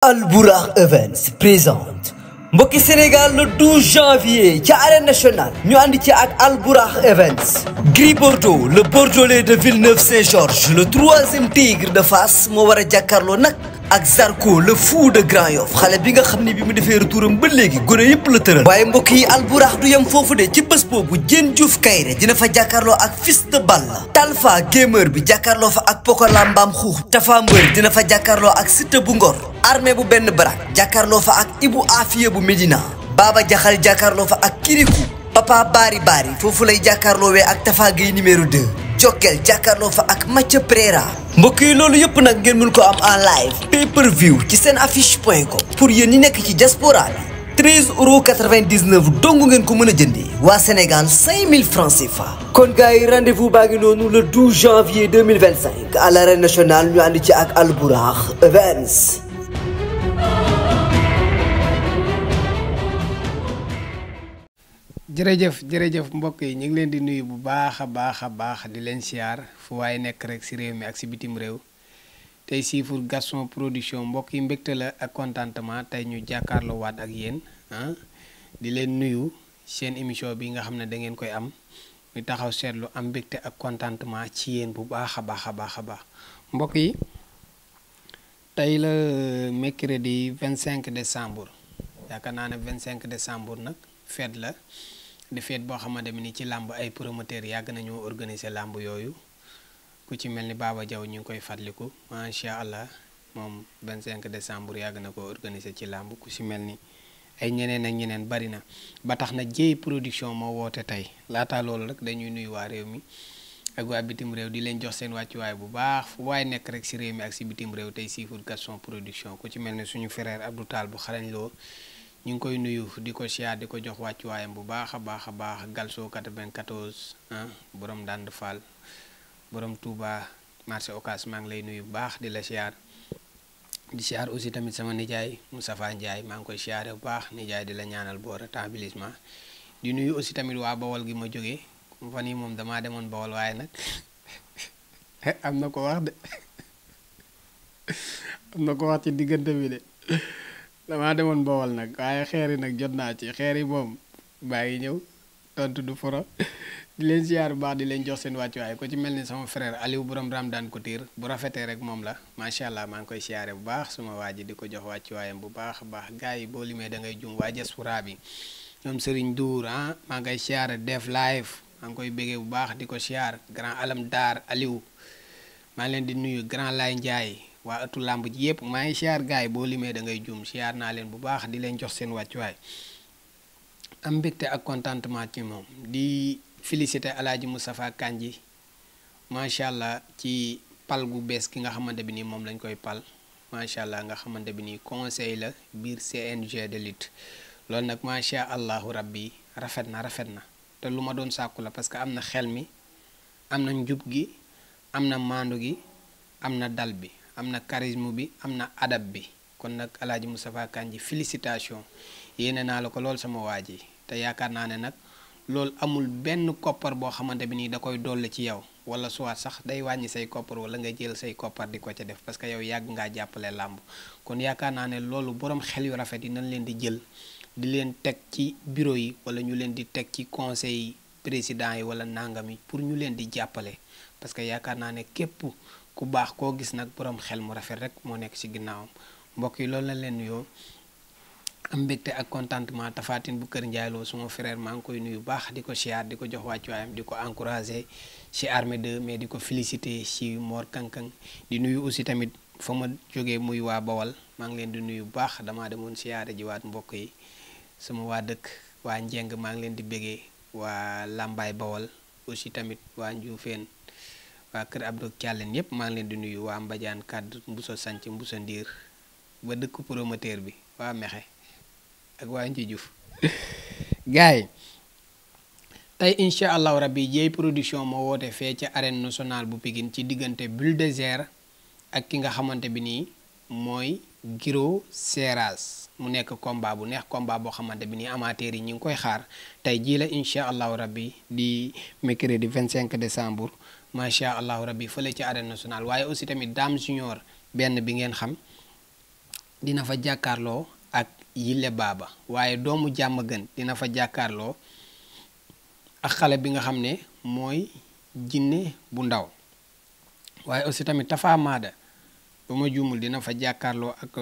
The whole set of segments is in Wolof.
Albourakh Events présente mbokki Sénégal le 12 janvier ci arène nationale ñu ànd ci ak Albourakh Events. Gris Bordeaux le bordelais de Villeneuve-Saint-Georges le troisième tigre de Fass moo war a jàkkaarloo nag ak Zarko le fou de Grand Yoff xale bi nga xam ne bi mu defee retouram ba léegi gone yëpp la tëral. waaye mbokk yi Albourakh du yem foofu de ci bés boobu Diène Diouf Kaïré dina fa jàkkaarloo ak Fils de Balla. Talfa gamer bi jàkkaarloo fa ak Pokola Mbam Xuux. Tafa Mbër dina fa jàkkaarloo ak Siteu bu Ngor. Armée bu benn barak jàkkaarloo fa ak Ibou Afia bu Médina. Baba Jaxal jàkkaarloo fa ak Kirikou. Papa Bari foofu lay jàkkaarloowee ak Tafa Gueye numéro 2. Jokkel jàkkaarloo fa ak Mathieu Préra. mbokk yi loolu yëpp nag ngeen mën ko am en live pay per view ci seen affiche.com. pour yéen ñi nekk ci diaspora bi 13,99 dong ngeen ko mën a jëndee. waa Sénégal 5000 francs CFA. kon gars yi rendez-vous baa ngi noonu le 12 janvier 2025 à l'arène nationale ñu ànd ci ak Albourakh Events. jërëjëf mbokk yi ñu ngi leen di nuyu bu baax a baax di leen siyaar fu waaye nekk rek si réew mi ak si bitim réew tey siifur Gaston Production mbokk yi mbégte la ak contentement tey ñu jàkkaarloo waat ak yéen di leen nuyu seen émission bi nga xam ne da ngeen koy am ñu taxaw seetlu am mbégte ak contentement ci yéen bu baax a baax mbokk yi tey la mercredi 25 décembre yaakaar naa ne 25 décembre nag fête la. di feet boo xamante ni ci làmb ay promoteurs yàgg nañoo organiser làmb yooyu ku ci mel ni Baba Diaw ñu ngi koy fàttaliku macha allah moom 25 décembre yàgg na ko organiser ci làmb ku ci mel ni ay ñeneen ak ñeneen bari na ba tax na Dieye production moo woote tey laata loolu rek dañuy nuyu waa réew mi ak waa bitim réew di leen jox seen wàccuwaay bu baax fu waaye nekk rek ci réew mi ak ci bitim réew tey siifur Gaston Production ku ci mel ni suñu frère Abdou Tall bu xarañ loo ñu ngi koy nuyu di ko siyaar di ko jox wàccuwaayam bu baax a baax Galso 94 borom Dand Fall borom Touba marché Ocass maa ngi lay nuyu bu baax di la siyaar di siyaar aussi tamit sama nijaay Moustapha Ndiaye maa ngi koy siyaare bu baax nijaay di la ñaanal boo rétablissement di nuyu aussi tamit waa Bawol gi ma jógee fan yi moom damaa demoon Bawol waaye nag am na ko wax de am na ko wax ci diggante bi de damaa demoon Bawol nag waaye xeer yi nag jot naa ci xeer yi moom baa ngi ñëw tontu du foro di leen ziar bu baax di leen jox seen wàccuwaay ko ci mel ni sama frère Aliou borom Ramdan Couture bu rafetee rek moom la macha allah maa ngi koy siyaare bu baax suma waa ji di ko jox wàccuwaayam bu baax a baax gars yi boo limee da ngay jum waa diaspora bi ñoom Serigne Dour maa ngi koy siyaare def live maa ngi koy béggee bu baax di ko siyaar grand Alam Dar Aliou maa ngi leen di nuyu grand Lay Ndiaye waa ëttu làmb ji yëpp maa ngi siyaar gars yi boo limee da ngay juum siyaar naa leen bu baax di leen jox seen wàccuwaay am mbégte ak contentement ci moom di féliciter Alaaji Moustapha Kandji macha allah ci pal gu bees ki nga xamante bi nii moom lañ koy pal macha allah nga xamante bi nii conseil la biir CNG de lutte loolu nag macha allahu rabbi rafet na te lu ma doon sàkku la parce que am na xel mi am na njub gi am na maandu gi am na dal bi am na charisme bi am na adab bi kon nag Alaaji Moustapha Kandji félicitation yéene naa la ko lool sama waa ji te yaakaar naa ne nag loolu amul benn koppar boo xamante bi nii da koy dolli ci yow wala soit sax day wàññi say koppar wala nga jël say koppar di ko ca def parce que yow yàgg ngaa jàppale làmb kon yaakaar naa ne loolu borom xel yu rafet yi nañ leen di jël di leen teg ci bureau yi wala ñu leen di teg ci conseil président yi wala nangam yi pour ñu leen di jàppale parce que yaakaar naa ne képp ku baax koo gis nag borom xel mu rafet rek moo nekk ci ginnaawam mbokk yi loolu la leen nuyoo am mbégte ak contentement Tafatine bu Kër Ndiaye Lo suma frère maa ngi koy nuyu baax di ko siyaar di ko jox wàccuwaayam di ko encourager ci armée 2 mais di ko féliciter ci Mor Kankang di nuyu aussi tamit fa ma jógee muy waa Bawal maa ngi leen di nuyu bu baax damaa demoon siyaare ji waat mbokk yi sama waa dëkk waa Njeng maa ngi leen di bégee waa Lambaay Bawal aussi tamit waa Njuufeen waa kër Abdou Thialène yépp maa ngi leen di nuyu waa Mbadiane kàdd Mbuso Sanc Mbuso Ndiir ba dëkk promoteur bi waa Mexe ak waa Nci Juuf gars yi tey incha allahu rabbi Dieye production moo woote fee ca arène nationale bu Pikine ci diggante Bulldozer ak ki nga xamante bi nii mooy Giro Seras mu nekk combat bu neex combat boo xamante bi nii amateurs yi ñu ngi koy xaar tey jii la incha allahu rabbi di mercredi 25 décembre macha allahu rabbi fële ci arène nationale waaye aussi tamit Dame Junior benn bi ngeen xam dina fa jàkkaarloo ak Yille Baaba waaye doomu jàmm gën dina fa jàkkaarloo ak xale bi nga xam ne mooy jinne bu ndaw waaye aussi tamit Tafa Maada ba ma juumul dina fa jàkkaarloo ak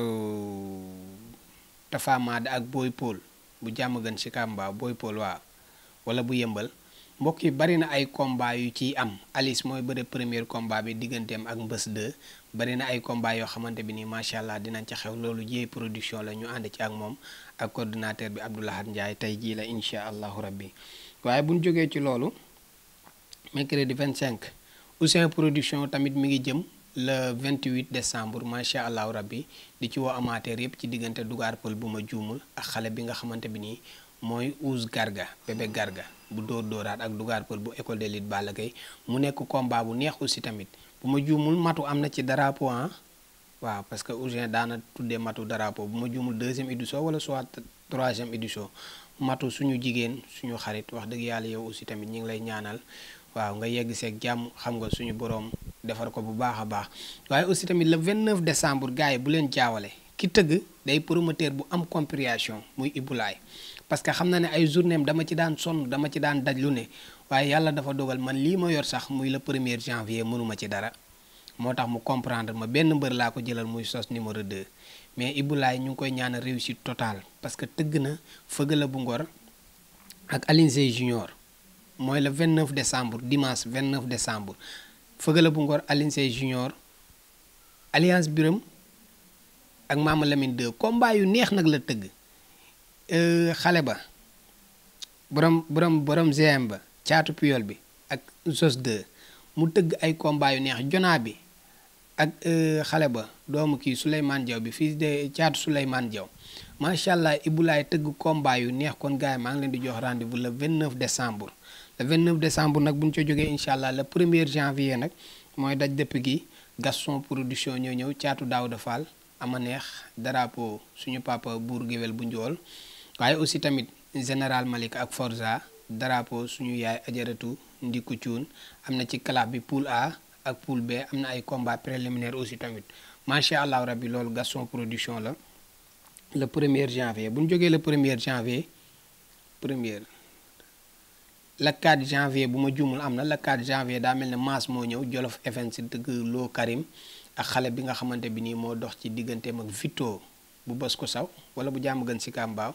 Tafa Maada ak Boy Paul bu jàmm gën si Kamba Boy Paul waaw wala bu yëmbal mbokk yi bari na ay combat yu ciy am Alice mooy bëre premier combat bi digganteem ak Mbës 2 bari na ay combat yoo xamante bi nii macha allah dinañ ca xew loolu Dieye production la ñu ànd ci ak moom ak coordinateur bi Abdoulahat Ndiaye tey jii la incha allahu rabbi waaye bu ñu jógee ci loolu mercredi 25 Ousseyn production tamit mi ngi jëm le 28 décembre macha allahu rabbi di ci woo amateur yëpp ci diggante Dugar Pël bu ma juumul ak xale bi nga xamante bi nii mooy Ouz Garga bébé Garga bu dóor dóoraat ak Dugar Pël bu école de lutte Balla Gaye mu nekk combat bu neex aussi tamit bu ma juumul matu am na ci drapeau waaw parce que Ouzin daana tuddee matu drapeau bu ma juumul 2e édition wala soit 3e édition matu suñu jigéen suñu xarit wax dëgg yàlla yow aussi tamit ñi ngi lay ñaanal waaw nga yegg seeg jàmm xam nga suñu boroom defar ko bu baax a baax waaye aussi tamit le 29 décembre gars yi bu leen jaawale ki tëgg day promoteur bu am compréhension muy Ibulaay parce que xam na ne ay journée am dama ci daan sonn dama ci daan daj lu ne waaye yàlla dafa dogal man lii ma yor sax muy le 1er janvier mënuma ci dara moo tax mu comprendre ma benn mbër laa ko jëlal muy sos numéro 2 mais Ibulaay ñu ngi koy ñaanal réussite totale parce que tëgg na Fëgala bu Ngor ak Aline Sey Junior mooy le 29 décembre dimanche 29 décembre Fëgala bu Ngor Aline Sey Junior Alliance Biram ak Mama Lamine 2 combat yu neex nag la tëgg xale ba borom GM ba caatu Puyol bi ak Zos 2 mu tëgg ay combat yu neex jonaa bi ak xale ba doomu kii Souleymane Diaw bi fii de caatu Souleymane Diaw macha allah Ibulaay tëgg combat yu neex kon gars yi maa ngi leen di jox rendez-vous le 29 décembre le 29 décembre nag bu ñu ca jógee incha allah le 1er janvier nag mooy daj dëpp gi Gaston production ñoo ñëw caatu Daouda Fall ama neex drapeau suñu papa buur géwél bu njool waaye aussi tamit général Malick ak Forza drapeau suñu yaay ajaratu Ndiku Cuun am na ci classe bi poule A ak poule B am na ay combat préliminaire aussi tamit macha allah rabbi loolu Gaston production la le 1er janvier bu ñu jógee le 1er janvier le 4 janvier bu ma juumul am na le 4 janvier daa mel ne maas moo ñëw Jolof Events si dëgg loo Karim ak xale bi nga xamante bi nii moo dox ci digganteem ak Vito bu bës ko saw wala bu jàmm gën si Kambaaw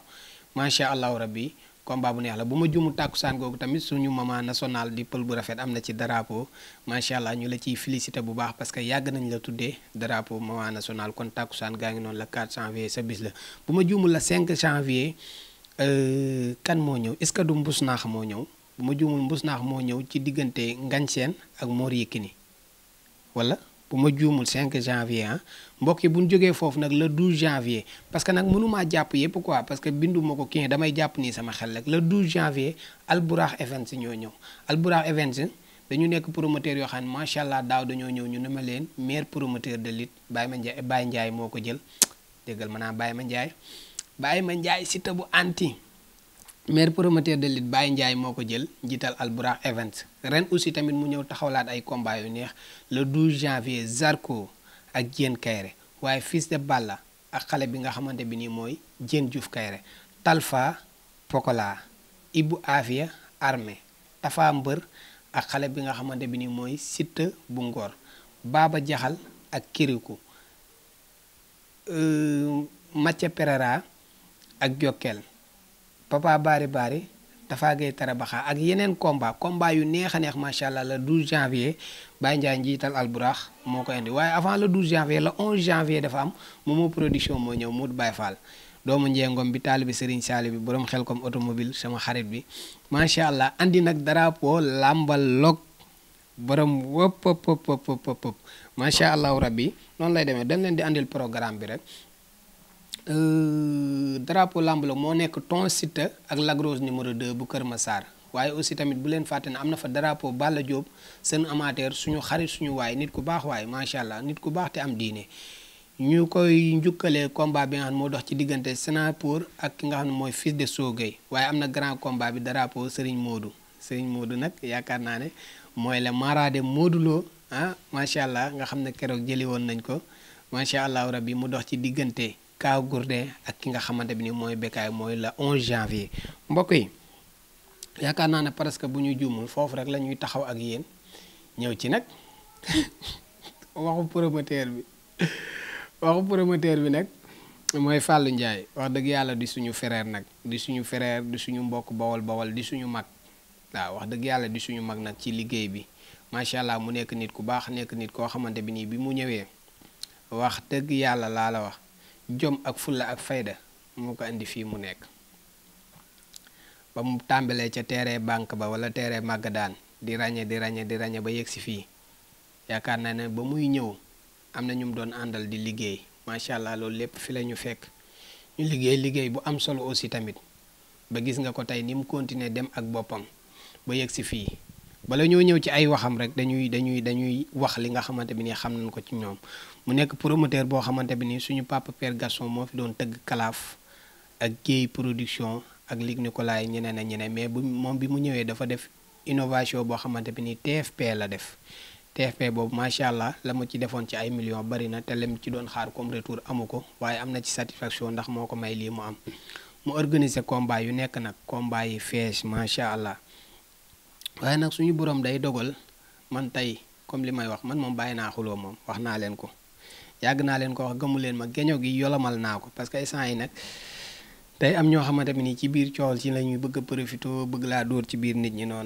macha allahu rabbi combat bu neex la bu ma jumu tàkkusaan googu tamit suñu maman national di pël bu rafet am na ci drapeau macha allah ñu la ciy félicité bu baax parce que yàgg nañ la tuddee drapeau maman national kon tàkkusaan gaa ngi noonu la 4 janvier sa bis la bu ma juumul la 5 janvier kan moo ñëw est ce que du mbus naax moo ñëw bu ma juumul mbus naax moo ñëw ci diggante Ngañ Seen ak Mor Yekini wala bu ma juumul 5 janvier mbokk yi bu ñu jógee foofu nag le 12 janvier parce que nag mënumaa jàpp yépp quoi parce que bindu ma ko kii damay jàpp nii sama xel rek le 12 janvier Alburax Events ñoo ñëw Alburax Events dañu nekk promoteur yoo xam ne macha allah daaw dañoo ñëw ñu ne ma leen meilleur promoteur de lutte Baye Ndiaye moo ko jël déggal ma naa Baye Ma Ndiaye Siteu bu anti meilleur promoteur de lutte Baye Ndiaye moo ko jël njiital Alburax Events ren aussi tamit mu ñëw taxawlaat ay combat yu neex le 12 janvier Zarko ak Diène Kayre waaye fils de Balla ak xale bi nga xamante bi nii mooy Diène Diouf Kayre Talfa Pokola Ibou Afia Armée Tafa Mbër ak xale bi nga xamante bi nii mooy Siteu bu Ngor Baba Jaxal ak Kirikou Mathieu Pereira ak Jokkel Papa Bari Tafa Gueye Tarabaxa ak yeneen combat yu neex a neex macha allah le 12 janvier Baye Ndiaye njiital Alburax moo ko indi waaye avant le 12 janvier le 11 janvier dafa am Momo production moo ñëw Mout Baye Fall doomu njengom bi taalibi Serigne Sall bi borom xel comme automobile sama xarit bi macha allah andi nag drapeau lambal log borom wëpp macha allah rabbi noonu lay demee dañ leen di andil programme bi rek. Drapeau lamb la moo nekk ton Siteu ak Lagrosse numéro 2 bu Kër Massar waaye aussi tamit bu leen fàtte ne am na fa drapeau Balla Diop seen amateur suñu xarit suñu waay nit ku baax waaye macha allah nit ku baax te am diine ñu koy njukkalee combat bi nga xam ne moo dox ci diggante Sénapour ak ki nga xam ne mooy fils de Sogay waaye am na grand combat bi drapeau Serigne Modou nag yaakaar naa ne mooy la maraade Modou Lo macha allah nga xam ne keroog jëli woon nañ ko macha allah rabbi mu dox ci diggante Kaw Gourdin ak ki nga xamante bi ni mooy Bécaye mooy le 11 janvier mbokk yi yaakaar naa ne presque bu ñu juumul foofu rek la ñuy taxaw ak yéen ñëw ci nag waxu promoteur bi nag mooy Fallou Ndiaye wax dëgg yàlla di suñu frère nag di suñu frère di suñu mbokk bawal di suñu mag waaw wax dëgg yàlla di suñu mag nag ci liggéey bi macha allah mu nekk nit ku baax nekk nit koo xamante bi nii bi mu ñëwee wax dëgg yàlla laa la wax jom ak fulla ak fayda moo ko indi fii mu nekk ba mu tàmbalee ca terrain banque ba wala terrain Magadaan di ràññe ba yegg si fii yaakaar naa ne ba muy ñëw am na ñu mu doon àndal di liggéey macha allah loolu lépp fi la ñu fekk ñu liggéey bu am solo aussi tamit ba gis nga ko tey ni mu continuer dem ak boppam ba yegg si fii bala ñoo ñëw ci ay waxam rek dañuy wax li nga xamante bi nii xam nañ ko ci ñoom mu nekk promoteur boo xamante bi nii suñu papa Père Gaston moo fi doon tëgg kalaaf ak Guèye production ak Ligue Nicolas ñeneen ak ñeneen mais moom bi mu ñëwee dafa def innovation boo xamante bi nii TFP la def TFP boobu macha allah la ma ci defoon ci ay millions bari na te lem ci doon xaar comme retour amu ko waaye am na ci satisfaction ndax moo ko may lii mu am mu organiser combat yu nekk nag combat yi fees macha allah waaye nag suñu borom day dogal man tey comme li may wax man moom bàyyi naa xuloo moom wax naa leen ko yàgg naa leen ko wax gëmu leen ma geño gi yolomal naa ko parce que instant yi nag tey am ñoo xamante ni ci biir coowal ci la ñuy bëgg a profité bëgg laa dóor ci biir nit ñi non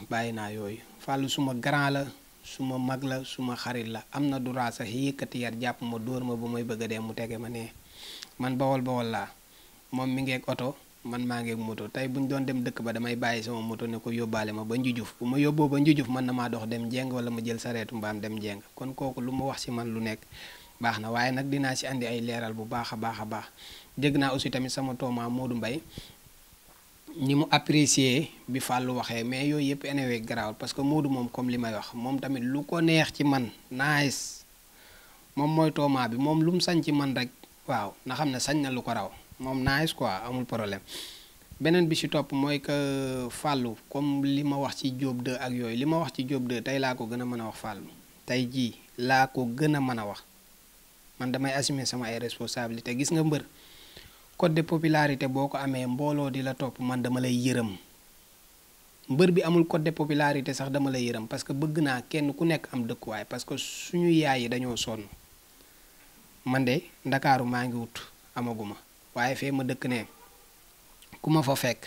bàyyi naa yooyu Fallou suma grand la suma mag la suma xarit la am na droit sax yëkkati yar jàpp ma dóor ma ba may bëgg a dee mu tege ma nee man bawol laa moom mi ngeeg oto man maa ngeeg moto tey bu ñu doon dem dëkk ba damay bàyyi sama moto ne ko yóbbaale ma ba njujuf bu ma yóbboo ba njujuf man na maa dox dem jeng wala ma jël sareetu mbaam dem jeng kon kooku lu ma wax ci man lu nekk baax na waaye nag dinaa ci andi ay leeral bu baax a baax dégg naa aussi tamit sama tooma Modou Mbaye ñi mu apprécier bi Fallou waxee mais yooyu yëpp anyway garaawul parce que Modou moom comme li may wax moom tamit lu ko neex ci man nice moom mooy tooma bi moom lu mu sañ ci man rek waaw na xam ne sañ na lu ko raw moom nice quoi amul problème beneen bi ci topp mooy que Fallou comme li ma wax ci Diop 2 ak yooyu li ma wax ci Diop 2 tey laa ko gën a mën a wax Fallou tey jii laa ko gën a mën a wax man damay assumer sama ay responsabilité gis nga mbër code de popularité boo ko amee mbooloo di la topp man dama lay yërëm mbër bi amul code de popularité sax dama lay yërëm parce que bëgg naa kenn ku nekk am dëkkuwaay parce que suñu yaay yi dañoo sonn man de ndakaaru maa ngi wut amaguma waaye fee ma dëkk ne ku ma fa fekk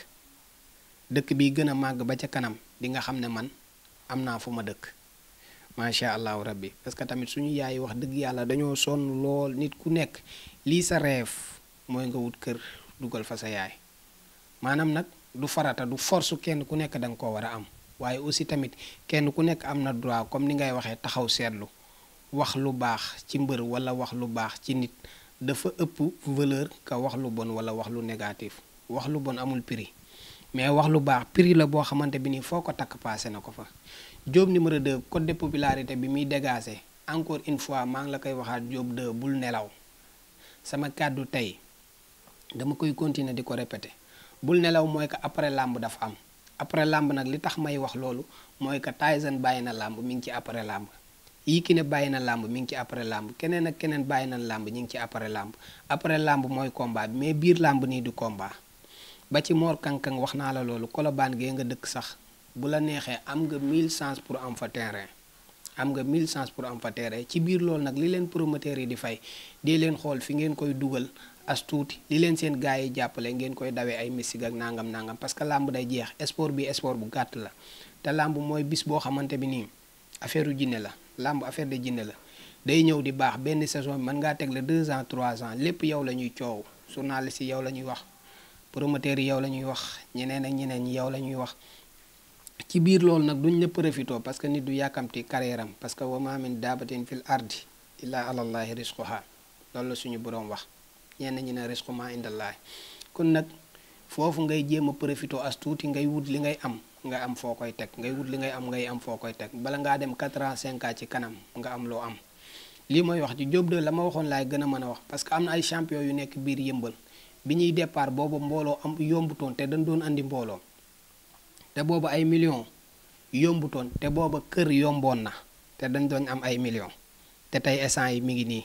dëkk bi gën a màgg ba ca kanam di nga xam ne man am naa fu ma dëkk macha allahu rabbi parce que tamit suñu yaay wax dëgg yàlla dañoo sonn lool nit ku nekk lii sa rêve mooy nga wut kër dugal fa sa yaay maanaam nag du farata du force kenn ku nekk da nga koo war a am waaye aussi tamit kenn ku nekk am na droit comme ni ngay waxee taxaw seetlu wax lu baax ci mbër wala wax lu baax ci nit dafa ëpp valeur ka wax lu bon wala wax lu négatif wax lu bon amul prix mais wax lu baax prix la boo xamante bi nii foo ko takk passé na ko fa Diop numéro 2 code de popularité bi muy dégagé encore une fois maa ngi la koy waxaat Diop 2 bul nelaw sama kàddu tey dama koy continuer di ko répéter bul nelaw mooy que après làmb dafa am après làmb nag li tax may wax loolu mooy que Tyson bàyyi na làmb mi ngi ci après làmb Yékini bàyyi na làmb mi ngi ci après làmb keneen ak keneen bàyyi na làmb ñi ngi ci après làmb mooy combat bi mais biir làmb nii du combat ba ci Mor Kankang wax naa la loolu Colobane gee nga dëkk sax bu la neexee am nga 1000 chance pour am fa terrain ci biir loolu nag li leen promoteurs yi di fay dee leen xool fi ngeen koy dugal as tuuti li leen seen gars yi jàppale ngeen koy dawee ay misig ak nangam parce que làmb day jeex sport bi sport bu gàtt la te làmb mooy bis boo xamante bi nii affaire u jinne la làmb affaire de jinne la day ñëw di baax benn saison bi mën ngaa tegle 2 ans 3 ans lépp yow la ñuy coow journaliste yi yow la ñuy wax promoteurs yi yow la ñuy wax ñeneen ak ñeneen ñi yow la ñuy wax ci biir loolu nag duñ la profité parce que nit du yàkkamti carrière am parce que wa ma min daabatin fil ardi illa alallahi risquha loolu la suñu boroom wax ñenn ñi ne risqu ma indallahi kon nag foofu ngay jéem a profité as tuuti ngay wut li ngay am nga am foo koy teg ngay wut li ngay am foo koy teg bala ngaa dem 4 ans 5 ans ci kanam nga am loo am lii mooy wax ci Diop 2 la ma waxoon laay gën a mën a wax parce que am na ay champion yu nekk biir yëmbal bi ñuy départ boobu mbooloo am yombutoon te dañ doon andi mbooloo te boobu ay millions yombutoon te booba kër yomboon na te dañ doon am ay millions te tey essence yi mi ngi nii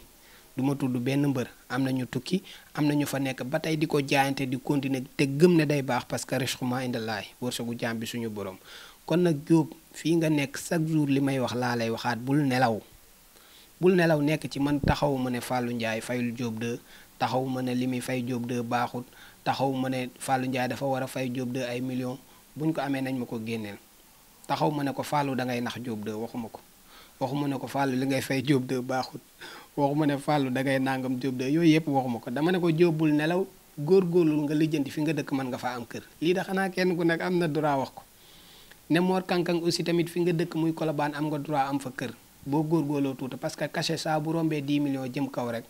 du ma tudd benn mbër am na ñu tukki am na ñu fa nekk ba tey di ko jaayante di continuer te gëm ne day baax parce que risquement indallaahi wërsëgu jaam bi suñu borom. kon nag Jóob fii nga nekk chaque jour li may wax laa lay waxaat bul nelaw nekk ci man taxaw ma ne Fallou Ndiaye fayul Jóob de taxaw ma ne li muy fay Jóob de baaxut taxaw ma ne Fallou Ndiaye dafa war a fay Jóob de ay millions buñ ko amee nañ ma ko génneel taxaw ma ne ko Fallou da ngay nax Jóob de waxuma ko waxuma ne ko Fallou li ngay fay Jóob de baaxut waxuma ne Fallou da ngay nangam Jóob de yooyu yëpp waxuma ko dama ne ko Jóob bul nelaw góorgóorlul nga lijjanti fi nga dëkk mën nga fa am kër lii da xanaa kenn ku nekk am na droit wax ko ne Mor Kankang aussi tamit fi nga dëkk muy Colobane am nga droit am fa kër boo góorgóorloo tuuti parce que cachet saa bu rombee 10 millions jëm kaw rek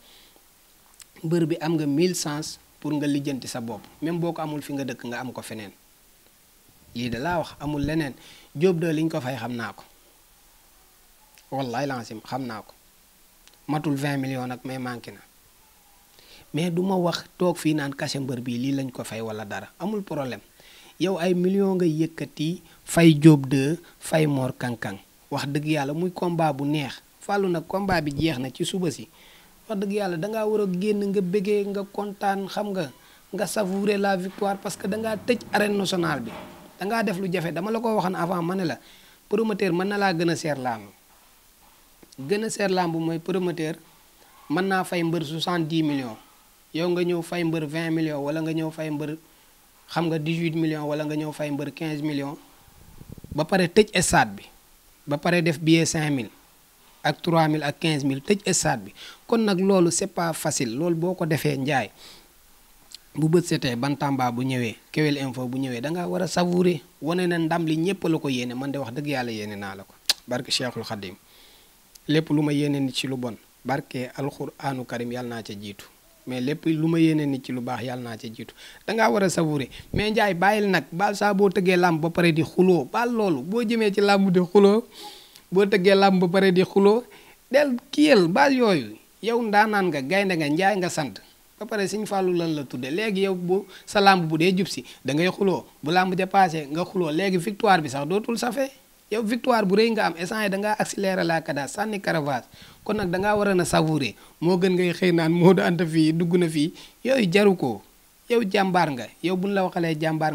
mbër bi am nga 1000 chance pour nga lijjanti sa bopp même boo ko amul fi nga dëkk nga am ko feneen lii da laa wax amul leneen Jóob de liñ ko fay xam naa ko wallaay lancim xam naa ko matul 20 millions nag mais manqué na mais du ma wax toog fii naan cachet mbër bii lii lañ ko fay wala dara amul problème yow ay millions nga yëkkati fay Jóob de fay Mor Kankang wax dëgg yàlla muy combat bu neex Fallou nag combat bi jeex na ci suba si wax dëgg yàlla dangaa war a génn nga bëggee nga kontaan xam nga savourer la victoire parce que dangaa tëj arène nationale bi dangaa def lu jafe dama la ko waxoon avant ma ne la promoteur mën na laa gën a seer làmb mooy promoteur mën naa fay mbër 70 millions yow nga ñëw fay mbër 20 millions wala nga ñëw fay mbër xam nga 18 millions wala nga ñëw fay mbër 15 millions ba pare tëj stade bi ba pare def billet 5000 ak 3000 ak 15000 tëj stade bi kon nag loolu c'est pas facile loolu boo ko defee njaay bu bët setee Bantamba bu ñëwee Kewel Info bu ñëwee da ngaa war a savourer wane na ndam li ñépp la ko yéene man de wax dëgg yàlla yéene naa la ko barke Cheikhul Khadim lépp lu ma yéene nit ci lu bon barke alxuraanu karim yàlla naa ca jiitu mais lépp lu ma yéene nit ci lu baax yàlla naa ca jiitu dangaa war a savourer mais njaay bàyyil nag baal saa boo tëggee làmb ba pare di xuloo baal loolu boo jëmee ci làmb di xuloo boo tëggee làmb ba pare di xuloo del kiyal baal yooyu yow ndaanaan nga gaynde nga njaay nga sant ba pare Sëñ Fallu lan la tudde léegi yow bu sa làmb bu dee jub si da ngay xuloo bu làmb ja passé nga xuloo léegi victoire bi sax dootul safe yow victoire bu rëy nga am instant yi dangaa accéléré la kada sànni caravage kon nag dangaa war a na savourer moo gën ngay xëy naan Modou Anta fii dugg na fii yooyu jaru ko yow jàmbaar nga yow buñ la waxalee jàmbaar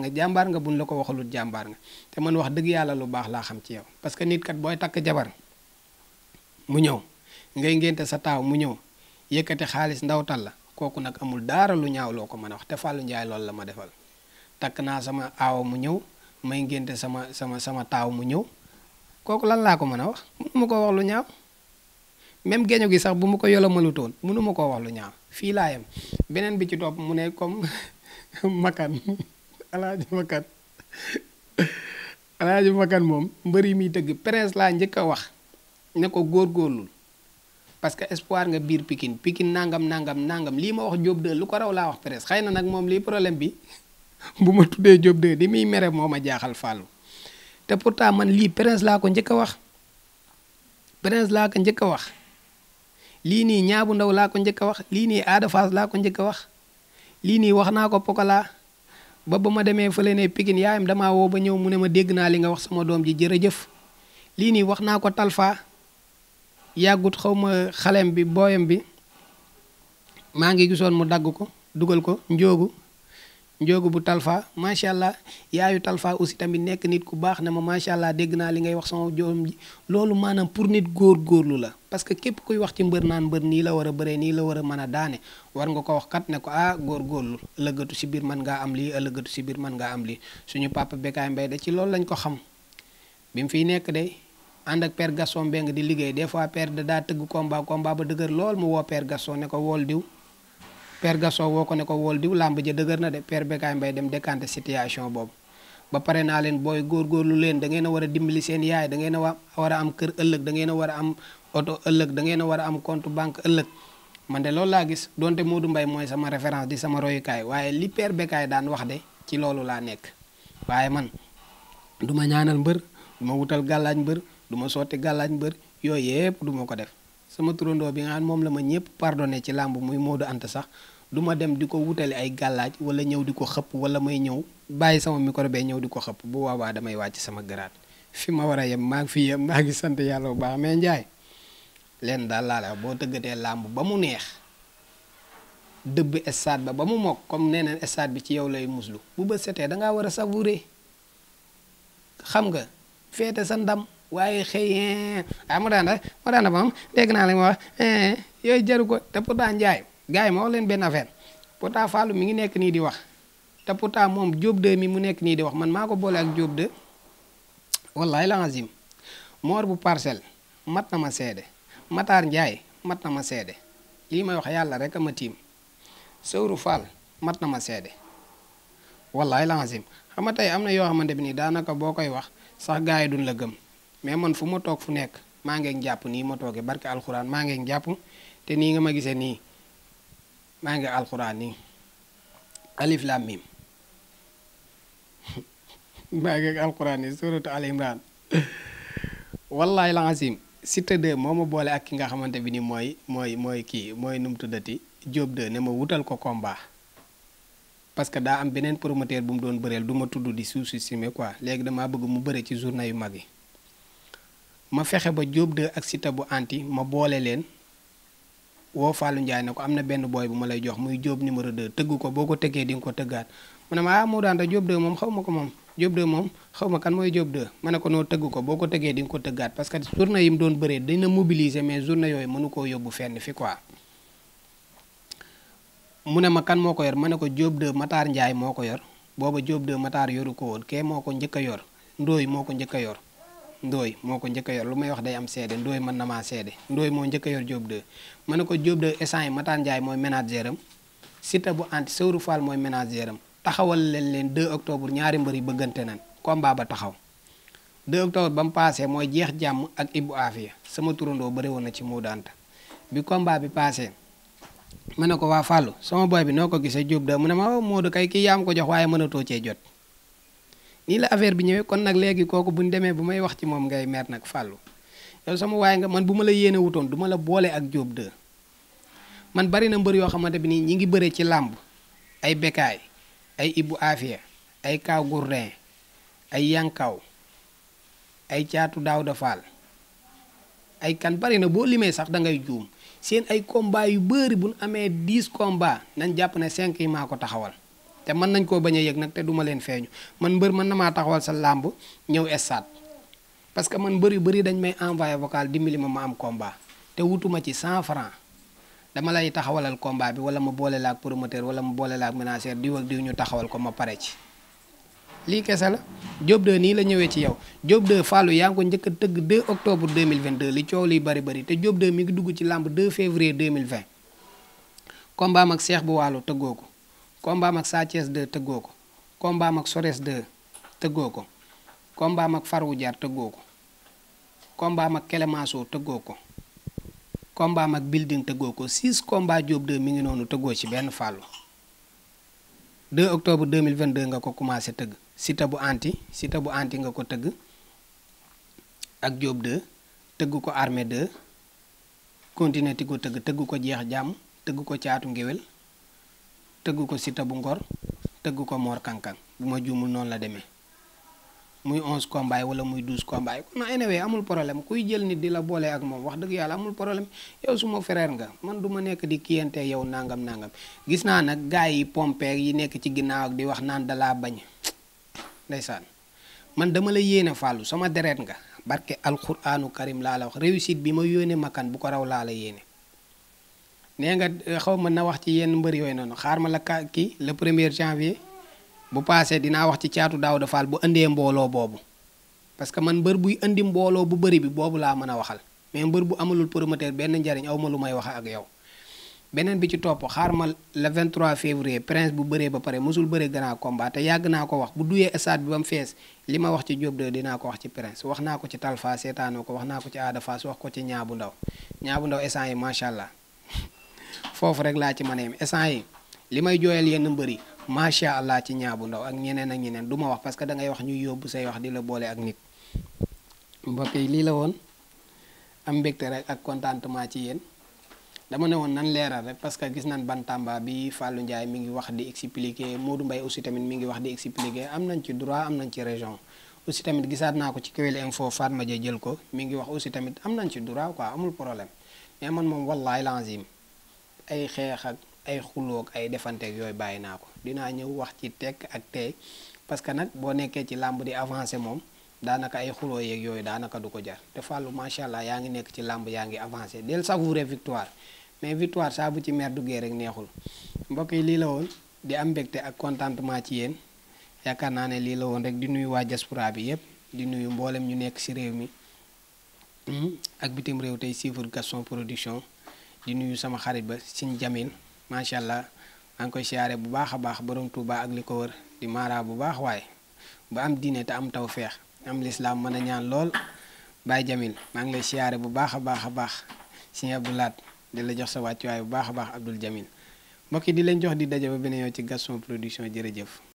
nga buñ la ko waxalut jàmbaar nga te man wax dëgg yàlla lu baax laa xam ci yow parce que nit kat booy takk jabar mu ñëw ngay ngénte sa taaw mu ñëw yëkkati xaalis ndawtal la kooku nag amul daara lu ñaaw loo ko mën a wax te Fallou Ndiaye loolu la ma defal takk naa sama aawa mu ñëw may ngénte sama taaw mu ñëw kooku lan laa ko mën a wax mënu ma ko wax lu ñaaw même geño gi sax bu ma ko yolomalutoon mënu ma koo wax lu ñaaw fii laa yem beneen bi ci topp mu ne comme makan alaaji makan moom mbër yi muy tëgg Prince laa njëkk a wax ne ko góorgóorlul parce que espoir nga biir Pikine nangam lii ma wax Jóob de lu ko raw laa wax Prince xëy na nag moom lii problème bi bu ma tuddee Jóob de di muy mere moo ma jaaxal Fallou te pourtant man lii Prince laa ko njëkk a wax lii nii ñaabu ndaw laa ko njëkk a wax lii nii Ada Fass laa ko njëkk a wax lii nii wax naa ko Pokola ba ma demee fële ne Pikine yaayam damaa woo ba ñëw mu ne ma dégg naa li nga wax sama doom ji jërëjëf lii nii wax naa ko Talfa yàggut xaw ma xalem bi booyam bi maa ngi gisoon mu dagg ko dugal ko njoogu bu Talfa macha allah yaayu Talfa aussi tamit nekk nit ku baax na ma macha allah dégg naa li ngay wax sama doom ji loolu maanaam pour nit góorgóorlu la parce que képp kuy wax ci mbër naan mbër nii la war a bëree nii la war a mën a daane war nga ko wax kat ne ko góorgóorlu ëllëgatu si biir mën ngaa am lii ëllëgatu si biir mën ngaa am lii suñu papa Bécaye Mbaye de ci loolu lañ ko xam bi mu fiy nekk de ànd ak père Gaston Mbengue di liggéey des fois père da daa tëgg combat ba dëgër lool mu woo père Gaston ne ko wool diw père Gaston woo ko ne ko wool diw làmb ja dëgër na de père Bécaye Mbaye dem décanté situation boobu ba pare naa leen booy góorgóorlu leen da ngeen a war a dimbali seen yaay da ngeen a war a am kër ëllëg da ngeen a war a am oto ëllëg da ngeen a war a am compte banque ëllëg man de loolu laa gis donte Modou Mbaye mooy sama référence di sama royukaay waaye li père Bécaye daan wax de ci loolu laa nekk waaye man du ma ñaanal mbër du ma wutal gàllaaj mbër du ma sotti gàllaaj mbër yooyu yëpp du ma ko def sama turandoo bi nga xam moom la ma ñëpp pardonné ci làmb muy Modou Anta sax du ma dem di ko wutali ay gàllaaj wala ñëw di ko xëpp wala may ñëw bàyyi sama micro bee ñëw di ko xëpp bu boobaa damay wàcc sama garaat fi ma war a yem maa ngi fi yem maa ngi sant yàlla bu baax mais Ndiaye leen daal laa la wax boo tëggatee làmb ba mu neex dëbb stade ba mu mokk comme nee na stade bi ci yow lay muslu bu ba setee dangaa war a savourer xam nga feete sa ndam waaye xëy mu daan moom dégg naa la ma wax yooyu jaru ko te pourtant Njaay gars yi ma wax leen benn affaire pourtant Fallou mi ngi nekk nii di wax te pourtant moom Diop 2 mi mu nekk nii di wax man maa ko boole ak Diop 2 wallahi la azim moor bu parcelle mat na ma seede Matar Njaay mat na ma seede lii may wax yàlla rek a ma tiim Sëwru Fall mat na ma seede wallahi la azim xam nga tey am na yoo xamante bi nii daanaka boo koy wax sax gars yi duñ la gëm mais man fu ma toog fu nekk maa ngeeg jàpp nii ma toogee barke alxuraan maa ngeeg jàpp te nii nga ma gisee nii maa ngi alxuraan nii alif lam mim maa ngeeg alxuraan nii suratu al imran wallahi la azim Siteu 2 moo ma boole ak ki nga xamante bi ni mooy kii mooy nu mu tuddati Diop 2 ne ma wutal ko combat parce que daa am beneen promoteur bu mu doon bëreel du ma tudd di sous-estimer quoi léegi damaa bëgg mu bëre ci journée yu mag yi ma fexe ba Diop 2 ak Siteu bu anti ma boole leen woo Fallou Ndiaye ne ko am na benn booy bu ma lay jox muy Diop numéro 2 tëgg ko boo ko tëggee di nga ko tëggaat mu ne ma moo daan da Diop 2 moom xaw ma ko moom Diop 2 moom xaw ma kan mooy Diop 2 ma ne ko noo tëgg ko boo ko tëggee di nga ko tëggaat parce que journée yi mu doon bëree dina mobiliser mais journée yooyu mënu koo yóbbu fenn fi quoi mu ne ma kan moo ko yor ma ne ko Diop 2 Matar Ndiaye moo ko yor booba Diop 2 Matar yoru ko woon kee moo ko njëkk a yor ndooy moo ko njëkk a yor ndooy moo ko njëkk a yor lu may wax day am seede ndooy mën na maa seede ndooy moo njëkk a yor Diop 2 ma ne ko Diop 2 essant yi Matar Ndiaye mooy ménagère am Siteu bu anti Sëwru Fall mooy ménagère am taxawal leen 2 octobre ñaari mbër yi bëggante nañ combat ba taxaw 2 octobre ba mu paasee mooy jeex jàmm ak Ibou Afia sama turandoo bëri woon na ci Modou Anta bi combat bi paasee ma ne ko waa Fallou sama boy bi noo ko gisee Diop 2 mu ne ma Modou kay kii yaa ma ko jox waaye mënatoo cee jot nii la affaire bi ñëwee kon nag léegi kooku bu ñu demee bu may wax ci moom ngay mer nag Fallou yow sama waaye nga man bu ma la yéene wutoon du ma la boole ak Diop 2 man bari na mbër yoo xamante bi nii ñi ngi bëree ci làmb ay Bekaay ay Ibou Afia ay Kaw Gourdin ay Yankaw ay Caatu Daawda Fall ay kan bari na boo limee sax da ngay juum seen ay combat yu bëri bu ñu amee 10 combat nañ jàpp ne 5 yi maa ko taxawal te mën nañ koo bañ a yëg nag te duma leen feeñu man mbër mën na maa taxawal sa làmb ñëw stade parce que man mbër yu bëri dañ may envoyé vocal dimbali ma am combat te wutuma ci 100 francs dama lay taxawalal combat bi wala ma boole la ak promoteur wala ma boole la ak ménagère diw ak diw ñu taxawal ko ma pare ci lii kese la Diop 2 nii la ñëwee ci yow Diop 2 Fallou yaa ngi ko njëkk a tëgg 2 octobre 2022 li coow liy bari bari te Diop 2 mi ngi dugg ci làmb 2 février 2020 combat am ak Cheikh bu Waalo tëggoo ko combat am ak Sa Thiès 2 tëggoo ko combat am ak Sores 2 tëggoo ko combat am ak Farou Diar tëggoo ko combat am ak Kélémanso tëggoo ko combat am ak Building tëggoo ko 6 combat Diop 2 mi ngi noonu tëggoo ci benn Fallou 2 octobre 2022 nga ko commencé tëgg Siteu bu anti nga ko tëgg ak Diop 2 tëgg ko Armée 2 continué ti ko tëgg ko jeex jàmm tëgg ko caatu ngéwél tëgg ko Siteu bu ngor tëgg ko Mor Kankang bu ma juumul noonu la demee muy 11 combat wala muy 12 combat kon na anyway amul problème kuy jël nit di la boole ak moom wax dëgg yàlla amul problème yow suma frère nga man du ma nekk di kiyante yow nangam gis naa nag gars yi pompe yi nekk ci ginnaaw ak di wax naan dalaa bañ ndeysaan man dama la yéene Fallou sama deret nga barke alquranu karim laa la wax réussite bi ma yónnee makan bu ko raw laa la yéene nee nga xaw ma na wax ci yenn mbër yooyu noonu xaar ma la kii le 1er janvier bu paasee dinaa wax ci Caatu Daawda Fall bu indee mbooloo boobu parce que man mbër buy indi mbooloo bu bëri bi boobu laa mën a waxal mais mbër bu amalul promoteur benn njariñ aw ma lu may wax ak yow beneen bi ci topp xaar ma le 23 février prince bu bëree ba pare mosul bëree grand combat te yàgg naa ko wax bu duyee stade bi ba mu fees li ma wax ci Diop 2 dinaa ko wax ci prince wax naa ko ci Talfa seetaanoo ko wax naa ko ci Ada Fass wax ko ci ñaabu ndaw essant yi macha allah foofu rek laa ci mën a yem essant yi li may jooyal yenn mbër yi macha allah ci ñaabu ndaw ak ñeneen du ma wax parce que da ngay wax ñuy yóbbu say wax di la boole ak nit mbokk yi lii la woon am mbégte rek ak contentement ci yéen dama ne woon nan leeral rek parce que gis nañ Bantamba bi Fallou Ndiaye mi ngi wax di expliquer Modou Mbaye aussi tamit mi ngi wax di expliquer am nañ ci droit am nañ ci région aussi tamit gisaat naa ko ci Kewel Info Fatma Dia jël ko mi ngi wax aussi tamit am nañ ci droit quoi amul problème mais man moom wallaay lazim ay xeex ak ay xuloog ay defanteeg yooyu bàyyi naa ko dinaa ñëw wax ci tekk ak tey parce que nag boo nekkee ci làmb di avancé moom daanaka ay xuloo yeeg yooyu daanaka du ko jar te Fallou macha allah yaa ngi nekk ci làmb yaa ngi avancé del savourer victoire mais victoire saa bu ci mer duggee rek neexul mbokk yi lii la woon di am mbégte ak contentement ci yéen yaakaar naa ne lii la woon rek di nuyu waa diaspora bi yépp di nuyu mboolem ñu nekk ci réew mi ak bitim réew tey suivre Gaston Production di nuyu sama xarit ba Sëñ Jamil macha allah maa ngi koy siyaare bu baax a baax borom Touba ak li ko wër di mara bu baax waaye ba am diine te am taw feex am lislaam mën a ñaan lool Baye Jamil maa ngi lay siyaare bu baax a baax Sëñ Abdoulaat di la jox sa wàccuwaay bu baax a baax Abdoul Jamil mbokk yi di leen jox di daje ba beneen yoon ci Gaston Production jërëjëf.